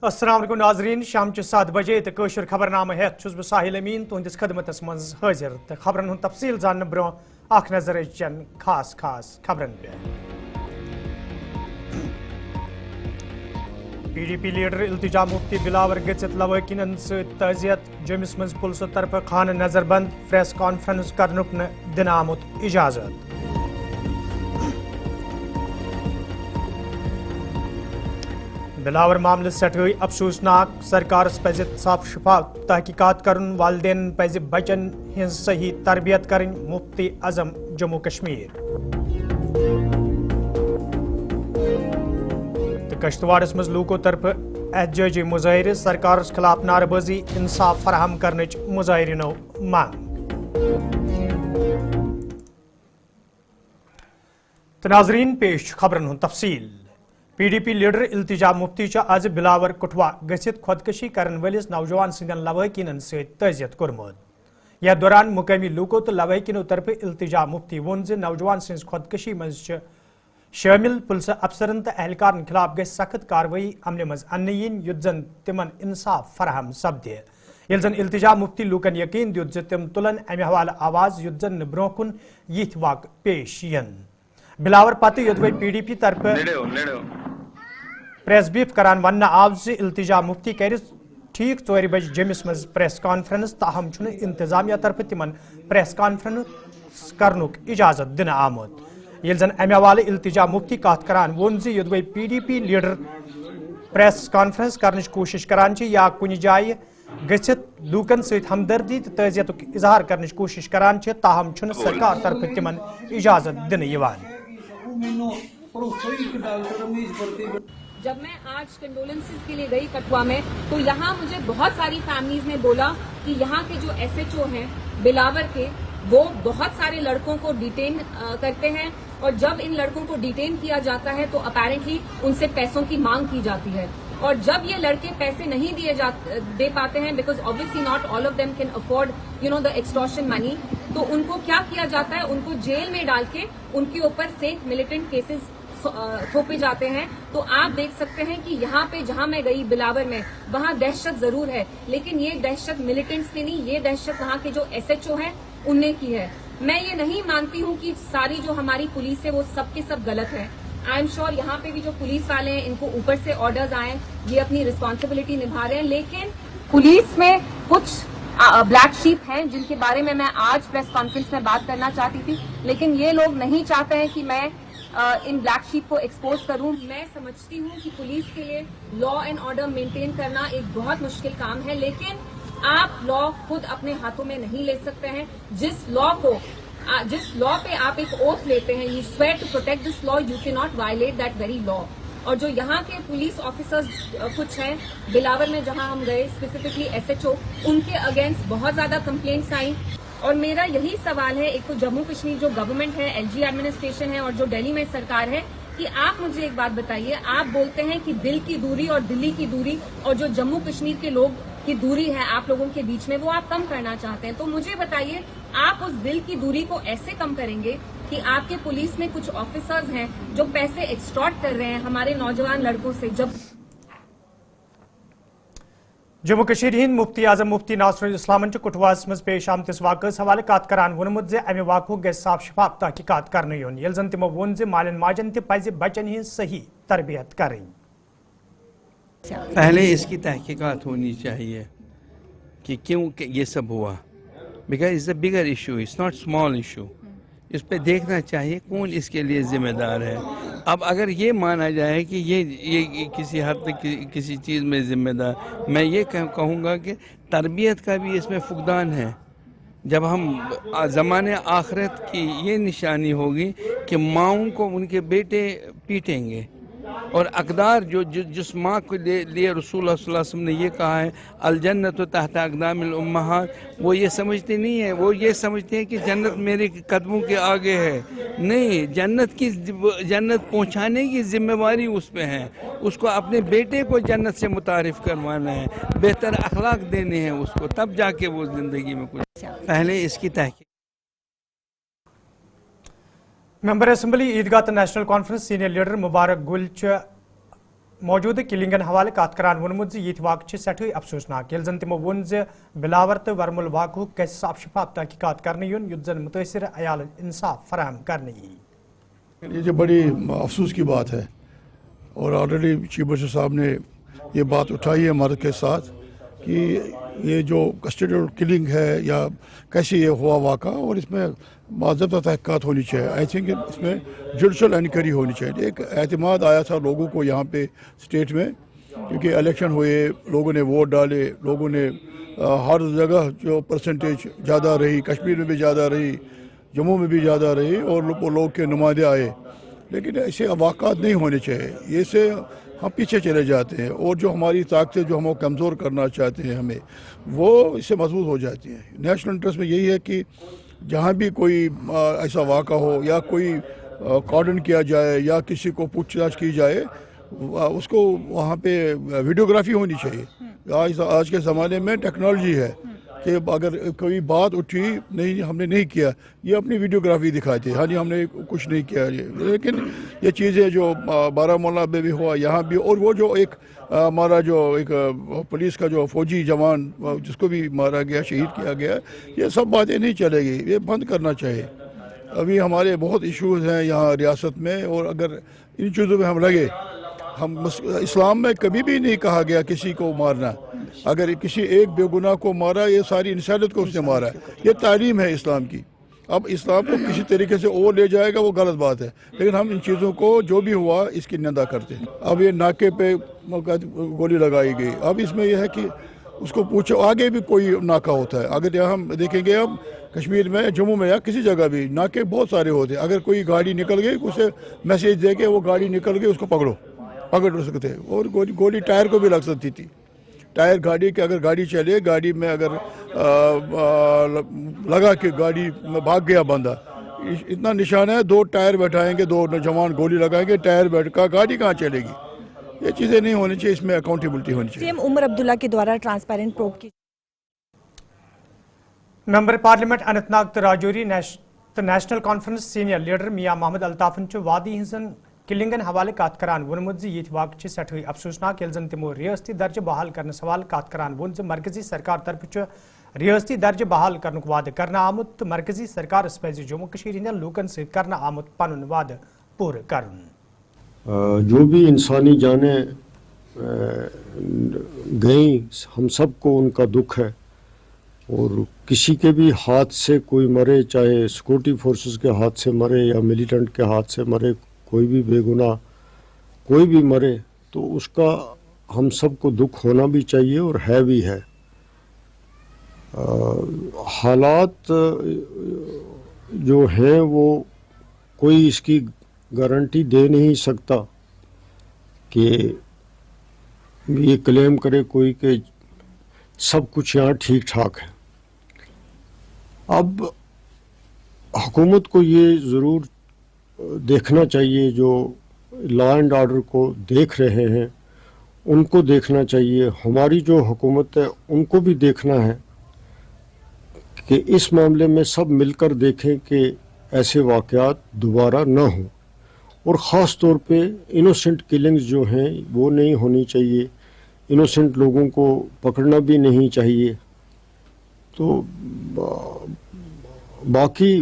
अस्सलाम वालेकुम नाजरीन शाम 7 बजे तो कशर खबरनामा हेत छुस बह साहिल अमीन तुंदिस खदमतस मज हाजिर तो खबरन हुंद तफसील जानने ब्रो अख नजर चन खास खबरन पे PDP लीडर इल्तिजा मुफ्ती बिलावर गचित लवकिन सजियत जमिस मज पुलिस तरफ खान नजरबंद प्रेस कॉन्फ्रेंस करनुक दिन आमुत इजाजत। बिलावर मामले सट गई अफसोसनाक सरकार पज साफ शफाफ तहकीकात करन वालदेन पज बचन हिंज सही तरबियत करन मुफ्ती आजम जम्मू कश्मीर। तो कश्तवाड़स मज लूको तरफ एहतजाजी मुजाहिर सरकार खिलाफ नारेबाजी इंसाफ फराहम करने मुजाहिरीनो मांग। तो नाजरीन पेश खबरन हुंद तफसील। PDP लीडर इल्तिजा मुफ्ती आज बिलावर कुठवा गसित खुदकशी करन वलिस नौजवान सिंदन लवहकिन तजियत कोरमुत। यह दौरान मुकामी लूको तो लवहकिनो तरफ इल्तिजा मुफ्ती वोन नौजवान सिंज खुदकशी मज शामिल पुलिस अफसरन तो एहलकारन खिलाफ गई सख्त कार्रवाई अमल मज अन युत जन तिमन इंसाफ फराहम सपदे। ये जन इल्तिजा मुफ्ती लूकन यकीन दियुत तिम तुलन अमे हवाले आवाज युत जन ब्रोह कुन यिथ वाक पेश यन। बिलावर पत योदवे PDP तरफ प्रेस बीफ करान वन आव इल्तिजा मुफ्ती कर ठीक 4 बजे जमिस मज प्रेस कॉन्फ्रेंस ताहम इंतजामिया तरफ तिमन प्रेस कॉन्फ्रेंस करनुक इजाजत दिन आमुत। ये जन अमे हवाले इल्तिजा मुफ्ती कत करान वोन योदवे PDP लीडर प्रेस कॉन्फ्रेंस करने कोशिश करान या कुछ जाय गसित लूकन सहित हमदर्दी तो तजियतुक इजहार करने कोशिश करान ताहम सरकार तरफ तिमन इजाजत दिन यवान। जब मैं आज कंडोलेंसेस के लिए गई कठुआ में तो यहाँ मुझे बहुत सारी फैमिलीज ने बोला कि यहाँ के जो SHO हैं बिलावर के वो बहुत सारे लड़कों को डिटेन करते हैं और जब इन लड़कों को डिटेन किया जाता है तो अपेरेंटली उनसे पैसों की मांग की जाती है और जब ये लड़के पैसे नहीं दे पाते हैं because obviously not all of them can afford the extortion money तो उनको क्या किया जाता है उनको जेल में डाल के उनके ऊपर फेक मिलिटेंट केसेस थोपे जाते हैं। तो आप देख सकते हैं कि यहाँ पे जहाँ मैं गई बिलावर में वहाँ दहशत जरूर है लेकिन ये दहशत मिलिटेंट्स की नहीं, ये दहशत वहाँ के जो SHO हैं उनने की है। मैं ये नहीं मानती हूँ कि सारी जो हमारी पुलिस है वो सब के सब गलत है। आई एम श्योर यहाँ पे भी जो पुलिस वाले हैं इनको ऊपर से ऑर्डर्स आए, ये अपनी रिस्पॉन्सिबिलिटी निभा रहे हैं लेकिन पुलिस में कुछ ब्लैक शीप हैं जिनके बारे में मैं आज प्रेस कॉन्फ्रेंस में बात करना चाहती थी लेकिन ये लोग नहीं चाहते हैं कि मैं इन ब्लैक शीप को एक्सपोज करूं। मैं समझती हूं कि पुलिस के लिए लॉ एंड ऑर्डर मेंटेन करना एक बहुत मुश्किल काम है लेकिन आप लॉ खुद अपने हाथों में नहीं ले सकते हैं। जिस लॉ पे आप एक ओथ लेते हैं, you swear to protect this law, you can not violate that very law. और जो यहाँ के पुलिस ऑफिसर्स कुछ हैं बिलावर में जहाँ हम गए स्पेसिफिकली SHO उनके अगेंस्ट बहुत ज्यादा कंप्लेंट्स आई और मेरा यही सवाल है, एक तो जम्मू कश्मीर जो गवर्नमेंट है, LG एडमिनिस्ट्रेशन है और जो दिल्ली में सरकार है कि आप मुझे एक बात बताइए, आप बोलते हैं कि दिल की दूरी और दिल्ली की दूरी और जो जम्मू कश्मीर के लोग की दूरी है आप लोगों के बीच में वो आप कम करना चाहते हैं। तो मुझे बताइए आप उस दिल की दूरी को ऐसे कम करेंगे कि आपके पुलिस में कुछ ऑफिसर्स हैं जो पैसे एक्सटॉर्ट कर रहे हैं हमारे नौजवान लड़कों से। जब जम्मू कश्मीर हिंद मुफ्ती आजम मुफ्ती नासरुल इस्लामन कुठवास मज पेश आमतिस वाकस हवाले कत करान वोनमुत अमे वाक़ो गि साफ शफाफ तहकीकात करने योन ये जन तिमो वोन मालन माजन पज बचन हिंज सही तरबियत करें। पहले इसकी तहकीकात होनी चाहिए कि क्यों ये सब हुआ, because it's a bigger issue, it's not small issue. इस पे देखना चाहिए कौन इसके लिए जिम्मेदार है। अब अगर ये माना जाए कि ये किसी हद तक किसी चीज़ में जिम्मेदार, मैं ये कहूँगा कि तरबियत का भी इसमें फुकदान है। जब हम ज़माने आखिरत की ये निशानी होगी कि माओं को उनके बेटे पीटेंगे और अकदार जिस माँ को लिए रसूल सल्लल्लाहु अलैहि वसल्लम ने ये कहा है अल जन्नत तहत अक़दामिल उम्महात, वो ये समझते नहीं है, वो ये समझते हैं कि जन्नत मेरे कदमों के आगे है। नहीं, जन्नत पहुँचाने की जिम्मेवारी उस पर है, उसको अपने बेटे को जन्नत से मुतारिफ करवाना है, बेहतर अखलाक देने हैं उसको, तब जाके वो ज़िंदगी में कुछ। पहले इसकी तहकीक। मेंबर असम्बली ईदगाह नेशनल कॉन्फ्रेंस सीनियर लीडर मुबारक गुल موجودہ کلنگن حوالہ کت کران وونمت یہ واقع سٹھے افسوسناک یل زن تمو وون بلاور تو ورمل واقع گژھِ صاف شفاف تحقیقات کرنے یون یُتھ زن متاثر عیال انصاف فراہم کرنے یہ جو بڑی افسوس کی بات ہے اور آلریڈی چیف منسٹر صاحب نے یہ بات اٹھائی ہے مرد کے ساتھ کہ یہ جو کسٹڈیل کلنگ ہے یا کیسے یہ ہوا واقعہ اور اس میں باضابطہ تحقیقات ہونی چاہیے. آئی تھنک اس میں جوڈیشل انکوائری ہونی چاہیے. ایک اعتماد آیا تھا لوگوں کو یہاں پہ اسٹیٹ میں کیونکہ الیکشن ہوئے, لوگوں نے ووٹ ڈالے, لوگوں نے ہر جگہ جو پرسنٹیج زیادہ رہی, کشمیر میں بھی زیادہ رہی, جموں میں بھی زیادہ رہی اور لوگ کے نمائندے آئے. لیکن ایسے واقعات نہیں ہونے چاہیے. یہ سے ہم پیچھے چلے جاتے ہیں اور جو ہماری طاقتیں جو ہم کمزور کرنا چاہتے ہیں ہمیں وہ اس سے مضبوط ہو جاتی ہیں. نیشنل انٹرسٹ میں یہی ہے کہ جہاں بھی کوئی ایسا واقعہ ہو یا کوئی کارڈن کیا جائے یا کسی کو پوچھ تاچھ کی جائے اس کو وہاں پہ ویڈیوگرافی ہونی چاہیے. آج کے زمانے میں ٹیکنالوجی ہے کہ اگر کوئی بات اٹھی نہیں ہم نے نہیں کیا یہ اپنی ویڈیوگرافی دکھاتے ہاں جی ہم نے کچھ نہیں کیا. لیکن یہ چیزیں جو بارہمولہ میں بھی ہوا یہاں بھی, اور وہ جو ایک ہمارا جو ایک پولیس کا جو فوجی جوان جس کو بھی مارا گیا, شہید کیا گیا, یہ سب باتیں نہیں چلے گی, یہ بند کرنا چاہیے. ابھی ہمارے بہت ایشوز ہیں یہاں ریاست میں اور اگر ان چیزوں میں ہم لگے, ہم اسلام میں کبھی بھی نہیں کہا گیا کسی کو مارنا. اگر کسی ایک بے گناہ کو مارا یہ ساری انسانیت کو اس نے مارا. یہ تعلیم ہے اسلام کی. اب اسلام کو کسی طریقے سے اور لے جائے گا وہ غلط بات ہے, لیکن ہم ان چیزوں کو جو بھی ہوا اس کی نندا کرتے ہیں. اب یہ ناکے پہ گولی لگائی گئی. اب اس میں یہ ہے کہ اس کو پوچھو آگے بھی کوئی ناکہ ہوتا ہے. اگر یہاں ہم دیکھیں گے اب کشمیر میں, جموں میں یا کسی جگہ بھی ناکے بہت سارے ہوتے ہیں. اگر کوئی گاڑی نکل گئی اسے میسیج دے کے وہ گاڑی نکل گئی اس کو پکڑ سکتے. اور گولی ٹائر کو بھی لگ سکتی تھی. ٹائر گاڑی کے اگر گاڑی چلے, گاڑی میں اگر لگا کہ گاڑی میں بھاگ گیا بندہ, اتنا نشان ہے 2 ٹائر بیٹھائیں گے, 2 نوجوان گولی لگائیں گے, ٹائر بیٹھ کا گاڑی کہاں چلے گی. یہ چیزیں نہیں ہونی چاہیے, اس میں اکاؤنٹیبلٹی ہونی چاہیے. سیم عمر عبداللہ کے دوارا ٹرانسپیرنٹ پروب کی ممبر پارلیمنٹ اننت ناگ تو Rajouri national conference senior leader میاں محمد الطافن وادی ہزن کلنگن حوالہ کت کران وونمت یہ واقع سٹھے افسوسناک یل زن تمو ریاستی درجہ بحال کرنے حوالہ کت کران وون مرکزی سرکار طرف ریاستی درجہ بحال کرنے وعدہ کرنا آمت تو مرکزی سرکار پزِ جموں کشمیر ہندین لوکن ست کرنا آمت پن وعدہ پورا کرن. جو بھی انسانی جانیں گئیں ہم سب کو ان کا دکھ ہے, اور کسی کے بھی ہاتھ سے کوئی مرے, چاہے سیکورٹی فورسز کے ہاتھ سے مرے یا ملیٹنٹ کے ہاتھ سے مرے, کوئی بھی بے گناہ کوئی بھی مرے تو اس کا ہم سب کو دکھ ہونا بھی چاہیے اور ہے بھی ہے. حالات جو ہیں وہ کوئی اس کی گارنٹی دے نہیں سکتا کہ یہ کلیم کرے کوئی کہ سب کچھ یہاں ٹھیک ٹھاک ہے. اب حکومت کو یہ ضرور دیکھنا چاہیے, جو لا اینڈ آرڈر کو دیکھ رہے ہیں ان کو دیکھنا چاہیے, ہماری جو حکومت ہے ان کو بھی دیکھنا ہے کہ اس معاملے میں سب مل کر دیکھیں کہ ایسے واقعات دوبارہ نہ ہوں, اور خاص طور پہ انوسنٹ کلنگز جو ہیں وہ نہیں ہونی چاہیے, انوسنٹ لوگوں کو پکڑنا بھی نہیں چاہیے. تو باقی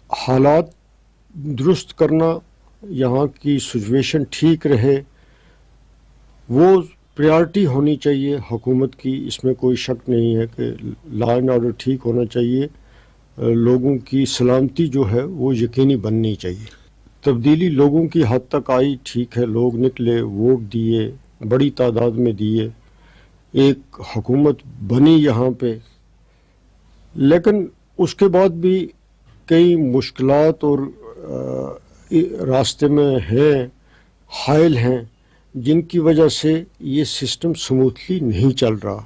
حالات درست کرنا, یہاں کی سچویشن ٹھیک رہے, وہ پریارٹی ہونی چاہیے حکومت کی. اس میں کوئی شک نہیں ہے کہ لا اینڈ آرڈر ٹھیک ہونا چاہیے, لوگوں کی سلامتی جو ہے وہ یقینی بننی چاہیے. تبدیلی لوگوں کی حد تک آئی, ٹھیک ہے, لوگ نکلے, ووٹ دیے, بڑی تعداد میں دیے, ایک حکومت بنی یہاں پہ, لیکن اس کے بعد بھی کئی مشکلات اور راستے میں ہیں, حائل ہیں, جن کی وجہ سے یہ سسٹم سموتھلی نہیں چل رہا.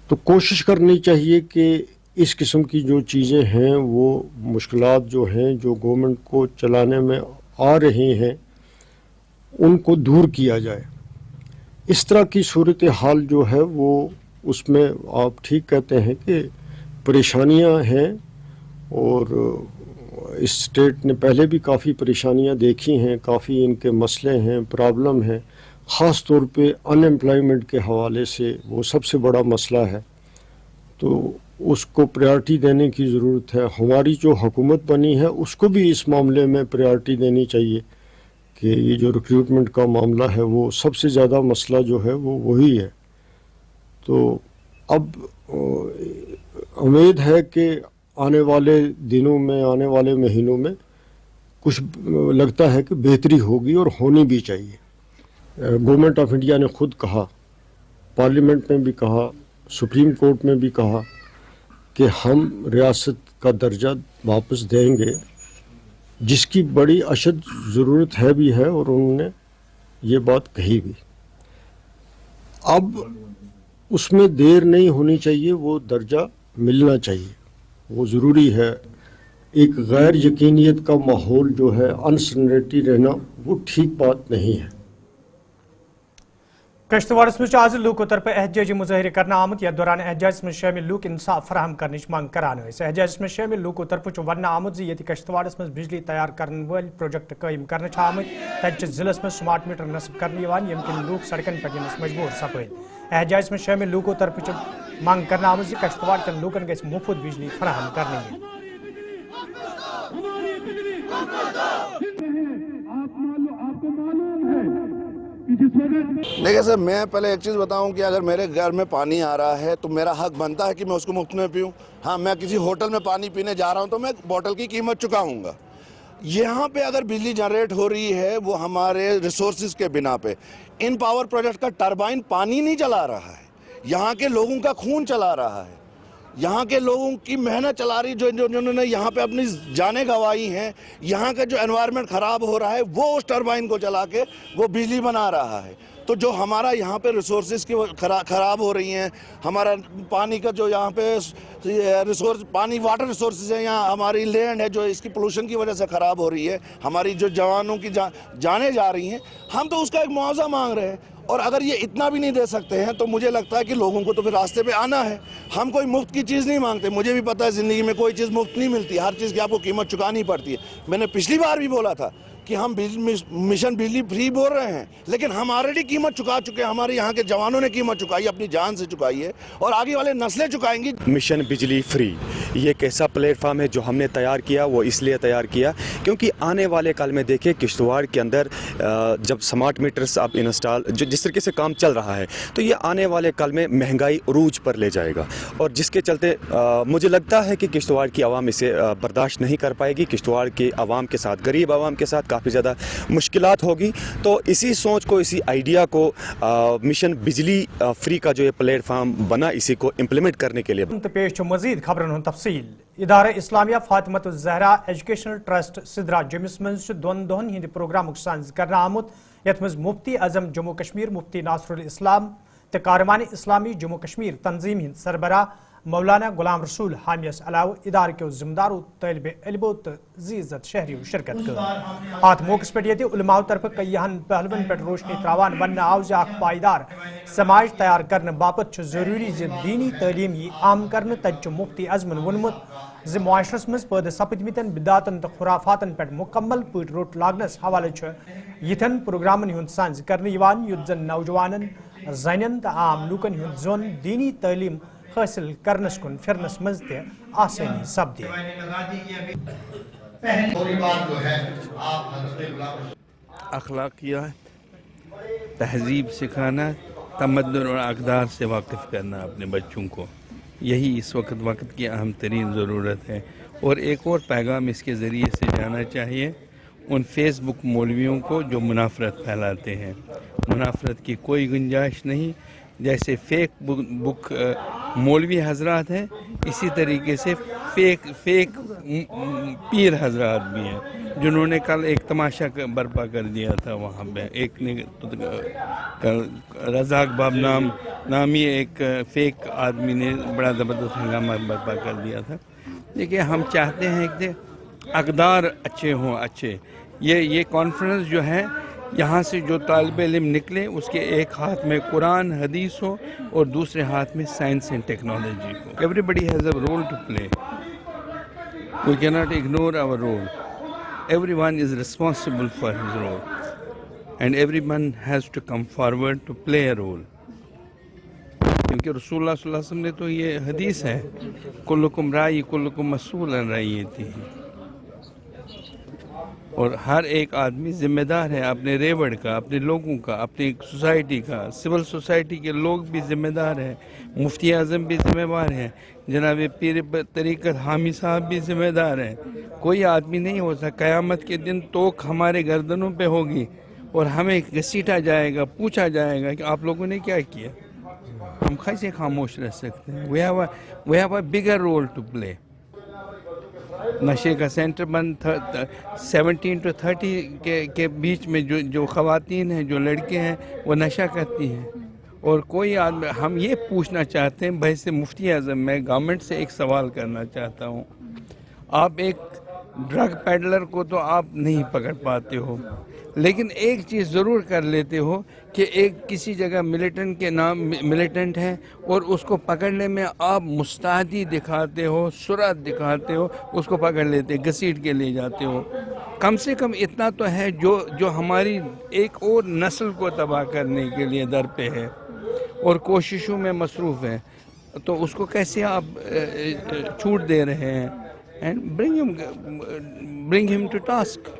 تو کوشش کرنی چاہیے کہ اس قسم کی جو چیزیں ہیں وہ مشکلات جو ہیں جو گورنمنٹ کو چلانے میں آ رہے ہیں ان کو دور کیا جائے. اس طرح کی صورتحال جو ہے وہ اس میں آپ ٹھیک کہتے ہیں کہ پریشانیاں ہیں, اور اس اسٹیٹ نے پہلے بھی کافی پریشانیاں دیکھی ہیں، کافی ان کے مسئلے ہیں، پرابلم ہیں، خاص طور پہ ان ایمپلائمنٹ کے حوالے سے وہ سب سے بڑا مسئلہ ہے، تو اس کو پریارٹی دینے کی ضرورت ہے۔ ہماری جو حکومت بنی ہے اس کو بھی اس معاملے میں پریارٹی دینی چاہیے کہ یہ جو ریکروٹمنٹ کا معاملہ ہے وہ سب سے زیادہ مسئلہ جو ہے وہ وہی ہے۔ تو اب امید ہے کہ آنے والے دنوں میں، آنے والے مہینوں میں کچھ لگتا ہے کہ بہتری ہوگی اور ہونی بھی چاہیے۔ گورنمنٹ آف انڈیا نے خود کہا، پارلیمنٹ میں بھی کہا، سپریم کورٹ میں بھی کہا کہ ہم ریاست کا درجہ واپس دیں گے، جس کی بڑی اشد ضرورت ہے بھی ہے، اور انہوں نے یہ بات کہی بھی۔ اب اس میں دیر نہیں ہونی چاہیے، وہ درجہ ملنا چاہیے، وہ ضروری ہے۔ ایک غیر یقینیت کا ماحول جو ہے، انسرٹنٹی رہنا، وہ ٹھیک بات نہیں ہے۔ کشتواڑ مز آز لوکو طرف احتجاجی مظاہرے کرنا آمت، یتھ دوران احتجاج مز شامل لوک انصاف فراہم کرنچ منگ کران ٲسۍ۔ احتجاج مز شامل لوکو طرف ون آمت یت کشتواڑ مز بجلی تیار کرن ول پروجیکٹ قائم کرنے آمت، تتہ ضلع مز سمارٹ میٹر نصب کرنے یم کن لوک سڑکن پہ مجبور سپد۔ احتجاج مز شامل لوکو طرف منگ کرنا آمت کشتواڑ کن لوکن گژھِ مفت بجلی فراہم کرنے۔ دیکھیں سر، میں پہلے ایک چیز بتاؤں کہ اگر میرے گھر میں پانی آ رہا ہے تو میرا حق بنتا ہے کہ میں اس کو مفت میں پیوں۔ ہاں، میں کسی ہوٹل میں پانی پینے جا رہا ہوں تو میں بوٹل کی قیمت چکاؤں گا۔ یہاں پہ اگر بجلی جنریٹ ہو رہی ہے وہ ہمارے ریسورسز کے بنا پہ، ان پاور پروجیکٹ کا ٹربائن پانی نہیں چلا رہا ہے، یہاں کے لوگوں کا خون چلا رہا ہے، یہاں کے لوگوں کی محنت چلا رہی، جنہوں نے یہاں پہ اپنی جانیں گنوائی ہیں۔ یہاں کا جو انوائرمنٹ خراب ہو رہا ہے وہ اس ٹربائن کو چلا کے وہ بجلی بنا رہا ہے۔ تو جو ہمارا یہاں پہ ریسورسز کی خراب ہو رہی ہیں، ہمارا پانی کا جو یہاں پہ ریسورس، پانی واٹر ریسورسز ہیں، یہاں ہماری لینڈ ہے جو اس کی پولوشن کی وجہ سے خراب ہو رہی ہے، ہماری جو جوانوں کی جانیں جا رہی ہیں، ہم تو اس کا ایک معاوضہ مانگ رہے ہیں۔ اور اگر یہ اتنا بھی نہیں دے سکتے ہیں تو مجھے لگتا ہے کہ لوگوں کو تو پھر راستے پہ آنا ہے۔ ہم کوئی مفت کی چیز نہیں مانگتے، مجھے بھی پتہ ہے زندگی میں کوئی چیز مفت نہیں ملتی، ہر چیز کی آپ کو قیمت چکانی پڑتی ہے۔ میں نے پچھلی بار بھی بولا تھا کہ ہم مشن بجلی فری بول رہے ہیں، لیکن ہم آلریڈی قیمت چکا چکے ہیں، ہمارے یہاں کے جوانوں نے قیمت چکائی ہے، اپنی جان سے چکائی ہے، اور آگے والے نسلیں چکائیں گی۔ مشن بجلی فری یہ ایک ایسا پلیٹ فارم ہے جو ہم نے تیار کیا، وہ اس لیے تیار کیا کیونکہ آنے والے کل میں دیکھیں کشتواڑ کے اندر جب سمارٹ میٹرز اب انسٹال جس طریقے سے کام چل رہا ہے تو یہ آنے والے کل میں مہنگائی عروج پر لے جائے گا، اور جس کے چلتے مجھے لگتا ہے کہ کشتواڑ کی عوام اسے برداشت نہیں کر پائے گی۔ کشتواڑ کے عوام کے ساتھ، غریب عوام کے ساتھ کافی زیادہ مشکلات ہوگی، تو اسی سوچ کو، اسی آئیڈیا کو مشن بجلی فری کا جو یہ پلیٹ فارم بنا، اسی کو امپلیمنٹ کرنے کے لیے پیش مزید خبرن ہند تفصیل۔ ادارہ اسلامیہ فاطمۃ الزہرا ایجوکیشنل ٹرسٹ سدرا جمس مز دون دہن ہند پروگرام سانز کرنا آمت، یت مز مفتی اعظم جموں کشمیر مفتی ناصر الاسلام تو کاروان اسلامی جموں کشمیر تنظیم ہند سربراہ مولانا غلام رسول حامیس علاوہ ادارہ کے ذمہ داروں، طالب علموں تو عزت شہریوں شرکت کر۔ ات موقع پہ یہ علماء طرف کئیہن پہلون پہ روشنی تراوان ون آو اخ پائیدار سماج تیار کرنے باپت ضروری دینی تعلیم یہ عام کرنے، تجہ مفتی اعظمن وونمت معاشرس مز پید سپدمتن بدعتن تو خرافاتن پہ مکمل پٹ روٹ لاگنس حوالہ یتھن پروگرامن ہند سانز کرنے یت زن نوجوانن، زنن تو عام لوکن ہند زون دینی تعلیم حاصل کرنس کن پھرنس مز تہ آسانی سپدے۔ اخلاقیات، تہذیب سکھانا، تمدن اور اقدار سے واقف کرنا اپنے بچوں کو، یہی اس وقت کی اہم ترین ضرورت ہے۔ اور ایک اور پیغام اس کے ذریعے سے جانا چاہیے ان فیس بک مولویوں کو جو منافرت پھیلاتے ہیں۔ منافرت کی کوئی گنجائش نہیں، جیسے فیک بک مولوی حضرات ہیں اسی طریقے سے فیک پیر حضرات بھی ہیں، جنہوں نے کل ایک تماشا برپا کر دیا تھا وہاں پہ۔ ایک نے رزاق باب نامی ایک فیک آدمی نے بڑا زبردست ہنگامہ برپا کر دیا تھا۔ دیکھیے، ہم چاہتے ہیں کہ اقدار اچھے ہوں، اچھے۔ یہ کانفرنس جو ہے، یہاں سے جو طالب علم نکلے اس کے ایک ہاتھ میں قرآن حدیث ہو اور دوسرے ہاتھ میں سائنس اینڈ ٹیکنالوجی ہو۔ Everybody has a role to play. We cannot ignore our role. Everyone is responsible for his role, and everyone has to come forward to play a role. क्योंकि रसूलुल्लाह सल्लल्लाहु अलैहि वसल्लम ने तो ये हदीस है, कुल्लुकुम राई कुल्लुकुम मसऊलन रईयतिही, और हर एक आदमी जिम्मेदार है अपने रेवड़ का, अपने लोगों का, अपनी सोसाइटी का। सिविल सोसाइटी के लोग भी जिम्मेदार हैं, मुफ्ती आज़म भी जिम्मेदार हैं, जनाब पीर तरीक़त हामी साहब भी जिम्मेदार हैं। कोई आदमी नहीं हो सकता, क़यामत के दिन तोक हमारे गर्दनों पे होगी और हमें घसीटा जाएगा, पूछा जाएगा कि आप लोगों ने क्या किया। हम कैसे खामोश रह सकते हैं? We have a bigger role to play. नशे का सेंटर बंद 17 to 30 के बीच में जो ख़वातीन हैं, जो लड़के हैं, वो नशा करती हैं। और कोई आदमी, हम ये पूछना चाहते हैं भाई से मुफ्ती आज़म, मैं गवर्नमेंट से एक सवाल करना चाहता हूँ। आप एक ड्रग पेडलर को तो आप नहीं पकड़ पाते हो, लेकिन एक चीज़ ज़रूर कर लेते हो कि एक किसी जगह मिलिटेंट है और उसको पकड़ने में आप मुस्तैदी दिखाते हो, सुरत दिखाते हो, उसको पकड़ लेते, घसीट के ले जाते हो। कम से कम इतना तो है जो हमारी एक और नस्ल को तबाह करने के लिए दर पे है और कोशिशों में मसरूफ़ है, तो उसको कैसे आप छूट दे रहे हैं? And bring him to task.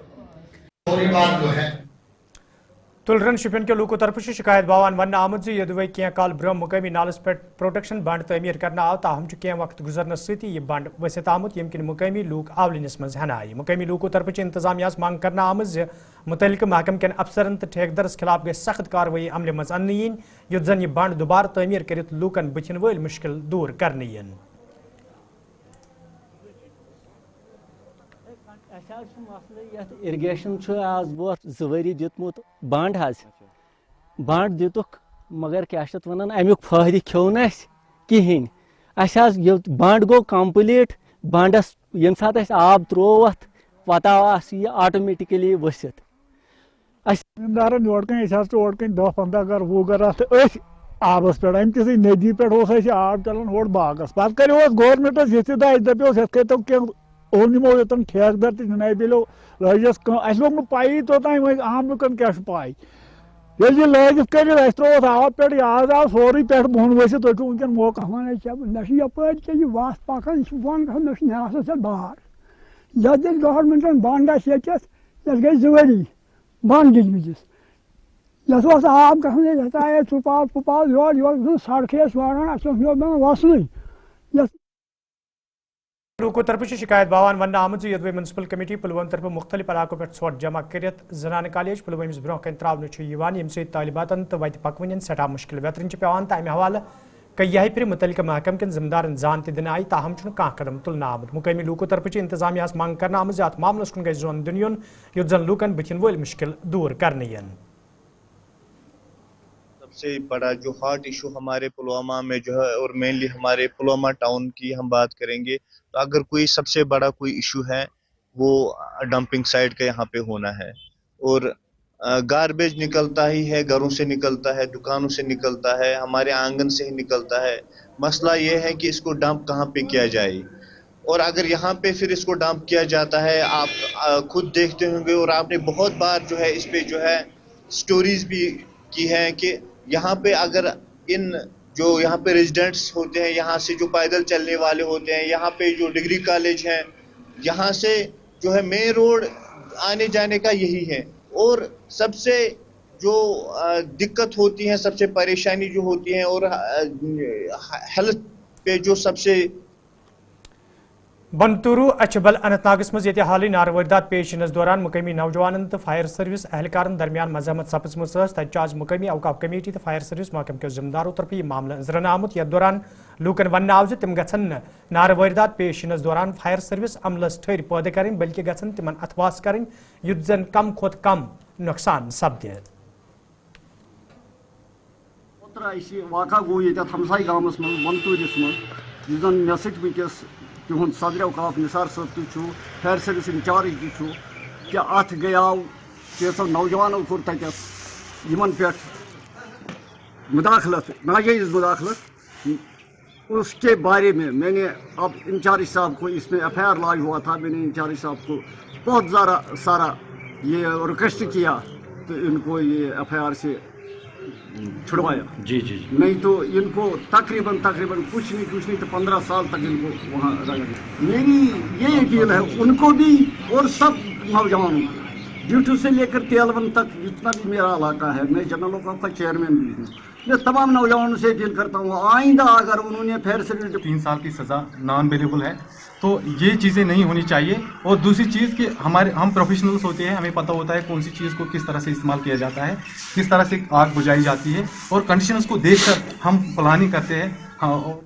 तुलरन शुपियन के लूको तरफ शिकायत बावान वन आमद यदि क्या काल ब्रह मुकामी नालस पे प्रोटेक्शन बंड तमीर करना आव, ताहम क्या वक्त गुजरने सती यह बंड वसित आमुत यम किन मुकामी लूक आवलिनस मज हन आय। मुकामी लूको तरफ इंतजामिया मांग करना आमद मुतल्लिक महकम के अफसरन तो ठेकेदारस खिलाफ गई सख्त कार्रवाई अमल मज अन्न यीन, युत जन यह बंड दोबारा तमीर कर लूकन बचन वल मुश्किल दूर करने यीन। इरिगेशन आज बहुत जवरी दितमुत बांड बांड दितुक, मगर क्या वन अमुक फायदे क्यों न कहें। बांड गो कम्प्लीट, बांडस यम सात आब त्रोव पता यह ऑटोमेटिकली वसित जमींदारन योड़ कन 10-15 घर 20 घर आबस पे अम किस नदी पे आब चलान ओर बागस पे कर गवर्नमेंटस ये दपोस तो क्या ओन निमो योतन ठेकेदार तो जनाब लजस लोग पाई तोतान आम लुकन क्या पाई ये लगित कर त्रोत आब पे आज आव सोरी पे बोन वसित वनकन मौका ना यप वस पकान वन गसा बाहर यद गवर्नमेंटन बंद गई जवरी बंद दिस यस आब गए सुपाल पुपाल योर सड़क वारान वसन लूको तरफ शिकायत बावान वन आमद यदि म्यूनसिपल कमेटी पुलवम तरफ मुख्तलिफ इलाकों पे षोट जमा कर जनान कॉलेज पुलवमस ब्रोह कन त्रावन तालिबातन तो वत पकवन सठा मुश्किल वेतरन पेवान तो अमे हवाले कई फिर मुतल्लिक महकम कन जिम्मेदारन जान दिन आई, ताहम कह कदम तुलना आमद। मुकामी लूको तरफ इंतजामिया मांग करना आमद अत मामलस कुन गई जोन दिन युत जन लूकन बचन वल मुश्किल दूर करने यन। सबसे बड़ा जो हार्ट इशू हमारे पुलवामा में जो है, और मेनली हमारे पुलवामा टाउन की हम बात करेंगे तो अगर कोई सबसे बड़ा कोई इशू है वो डंपिंग साइट का यहाँ पे होना है। और गार्बेज निकलता ही है, घरों से निकलता है, दुकानों से निकलता है, हमारे आंगन से ही निकलता है। मसला ये है कि इसको डंप कहाँ पे किया जाए, और अगर यहाँ पे फिर इसको डंप किया जाता है, आप खुद देखते होंगे और आपने बहुत बार जो है इस पे जो है स्टोरीज भी की है कि यहाँ पे अगर जो यहाँ पे रेजिडेंट्स होते हैं, यहाँ से जो पैदल चलने वाले होते हैं, यहाँ पे जो डिग्री कॉलेज है, यहाँ से जो है मेन रोड आने जाने का यही है। और सबसे जो दिक्कत होती है, सबसे परेशानी जो होती है, और हेल्थ पे जो सबसे बनतुरु अचबल अनंतनागस मज ये हाल नार वारदात पेश यनस दौरान मुकामी नौजवान तो फायर सर्विस एहलकार दरमियान मजम्मत सपजमत तज मुकामी अवकाफ कमेटी तो फायर सर्विस महकम के जिम्मेदारों तरफ यह मामला नजरन आमुत। यथ दौरान लूकन वन आव तम गन नार वारदात पेश यनस दौरान फायर सर्विस अमलस ठहर पैदा करें, बल्कि गन तिमन अथवास करें युत जन कम खोत कम नुकसान सपदे। वाक़ा गो ये हमसाई गामस मज बनतूरिस मज जन मे सस तुहद सदर अवकाफ निसार साहब तु फायर सर्विस इंचार्ज तु क्या अत गयाव कैसो नौजवानों कोर तस पे मुदाखलत नाजायज मुदाखलत उसके बारे में मैंने अब इंचार्ज साहब को इसमें FIR लॉन्च हुआ था, मैंने इंचार्ज साहब को बहुत सारा ये रिक्वेस्ट किया तो इनको ये FIR से छुड़वाया। जी जी नहीं तो इनको तकरीबन कुछ नहीं तो 15 साल तक इनको वहाँ रखा। मेरी ये अपील है उनको भी और सब नौजवानों को, ड्यूटी से लेकर तेलवन तक जितना भी मेरा इलाका है, मैं जनरल वकाफ का चेयरमैन भी हूँ, मैं तमाम नौजवानों से अपील करता हूँ आइंदा अगर उन्होंने फायर सर्विस 3 साल की सज़ा नॉन अवेलेबल है तो ये चीज़ें नहीं होनी चाहिए। और दूसरी चीज़ कि हम प्रोफेशनल्स होते हैं, हमें पता होता है कौन सी चीज़ को किस तरह से इस्तेमाल किया जाता है, किस तरह से आग बुझाई जाती है और कंडीशंस को देखकर हम प्लानिंग करते हैं। हाँ,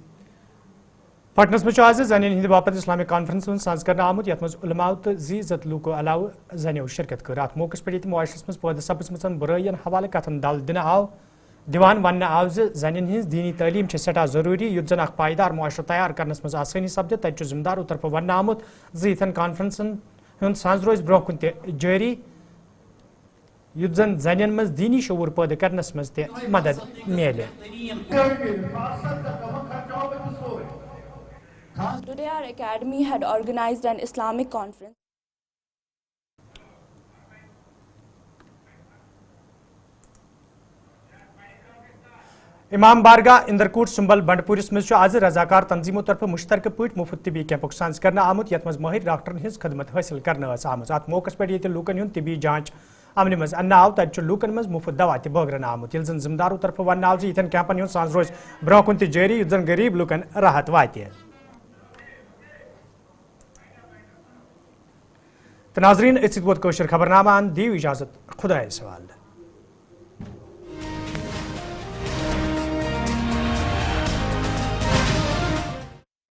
पटनस में आज जन हिंद बापत इस्लामिक कॉन्फ्रेंस में साज कर आमुत यथ मज उलमाओ तो जीजत लूको अलाव जनो शिरकत कर अत मौके पे मुआशरस मज पैदा सपजम बुराइन हवाले कथन दल दिन आव दिवान वन आव जन हिंस दीनी तालीम सठा जरूरी युत जन पायदार मुआशर तैयार करनस मज आसानी सपद तत जिम्मेदारों तरफ वन आमुत यथन कॉन्फ्रेंसन हुंद साज रोज ब्रोह कुन जारी युत जन जन मज दीनी शूर पैदा करनस मज मदद मिले। Today our academy had organized an Islamic conference. इमाम बारगाह इंदरकूट सुंबल बंडपुरिस मज आज रजाकार तंजीमों तरफ मुश्तरक पट मुफ्त तिबी कैंपुक साज कर आमुत यथ मज माहिर डॉक्टरन हिंस खदमत हासिल कर आमुत अत मौके पे लूकन हुंद तिबी जांच अमन मज अन्न आव तत लूकन मज मुफ्त दवा बगरन आमुत यह जन जिम्मेदारों तरफ वन आव यथन कैंपन हुंद साज रोज ब्रोह कुन जारी युत जन गरीब लूकन राहत वात। तो नाजरीन इस खबरनामा दीव इजाजत खुदा सवाल।